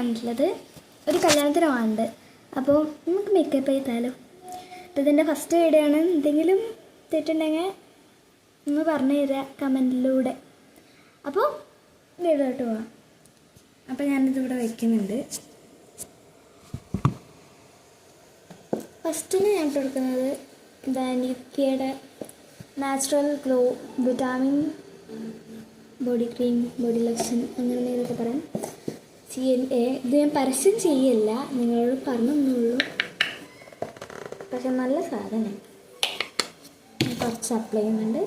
വന്നിട്ടുള്ളത്. ഒരു കല്യാണത്തിന് വാങ്ങുന്നുണ്ട്. അപ്പോൾ നമുക്ക് മേക്കപ്പ് ചെയ്താലോ. അപ്പോൾ ഇതിൻ്റെ ഫസ്റ്റ് വീഡിയോ ആണ്. എന്തെങ്കിലും തെറ്റുണ്ടെങ്കിൽ ഒന്ന് പറഞ്ഞു തരാം കമൻറ്റിലൂടെ. അപ്പോൾ വീഡിയോട്ട് പോവാം. അപ്പോൾ ഞാനിതിവിടെ വയ്ക്കുന്നുണ്ട്. ഫസ്റ്റിന് ഞാൻ ഇട്ട് കൊടുക്കുന്നത് നിവ്യയുടെ natural glow vitamin body cream, body lotion, അങ്ങനെ എന്തെങ്കിലുമൊക്കെ പറയാം. ഇത് ഞാൻ പരസ്യം ചെയ്യല്ല, നിങ്ങളോട് പറഞ്ഞൊന്നുള്ളൂ. പക്ഷെ നല്ല സാധനം. കുറച്ച് അപ്ലൈ ചെയ്യുന്നുണ്ട്.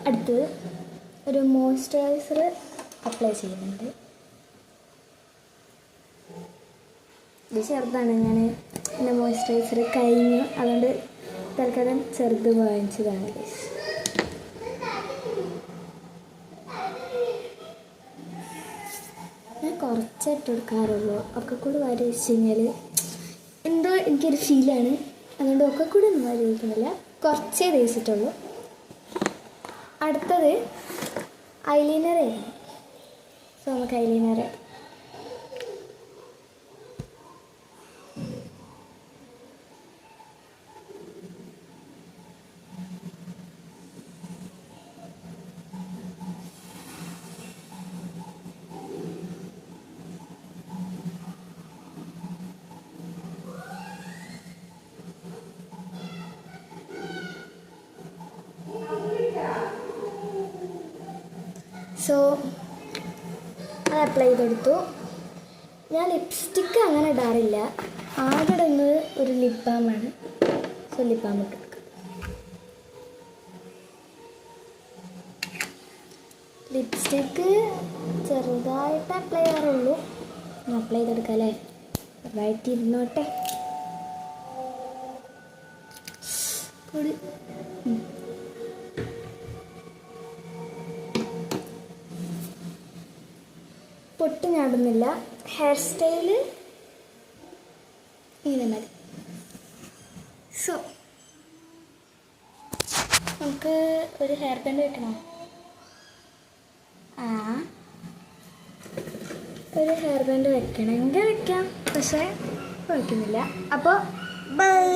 അടുത്ത് ഒരു മോയ്സ്ചറൈസർ അപ്ലൈ ചെയ്യുന്നുണ്ട്. ഇത് ചെറുതാണ്, ഞാൻ എൻ്റെ മോയ്സ്ചറൈസർ കഴിഞ്ഞു, അതുകൊണ്ട് തൽക്കാലം ചെറുത് വാങ്ങിച്ചതാണ്. ഞാൻ കുറച്ചേ ഇട്ട് കൊടുക്കാറുള്ളൂ. ഒക്കെ കൂടി വാരി വെച്ച് കഴിഞ്ഞാൽ എന്തോ എനിക്കൊരു ഫീലാണ്. അതുകൊണ്ട് ഒക്കെ കൂടി ഒന്നും വാരി വയ്ക്കുന്നില്ല, കുറച്ചേ തേച്ചിട്ടുള്ളൂ. അടുത്തത് ഐലൈനർ ആയിരുന്നു. സോ നമുക്ക് ഐലൈനർ അത് അപ്ലൈ ചെയ്തെടുത്തു. ഞാൻ ലിപ്സ്റ്റിക്ക് അങ്ങനെ ഇടാറില്ല. ആകെ ഇടുന്നത് ഒരു ലിപ് ബാമാണ്. സോ ലിപ് ബാം ഇട്ട് കൊടുക്കാം. ലിപ്സ്റ്റിക്ക് ചെറുതായിട്ട് അപ്ലൈ ചെയ്യാറുള്ളൂ. അപ്ലൈ ചെയ്തെടുക്കാം അല്ലേ, ചെറുതായിട്ട് ഇരുന്നോട്ടെ. പൊട്ട് ഞാടുന്നില്ല. ഹെയർ സ്റ്റൈല് ഇങ്ങനെ മതി. സോ നമുക്ക് ഒരു ഹെയർ ബാൻഡ് വെക്കണോ? ഒരു ഹെയർ ബാൻഡ് വെക്കണമെങ്കിൽ വെക്കാം, പക്ഷേ വയ്ക്കുന്നില്ല. അപ്പോൾ ബൈ.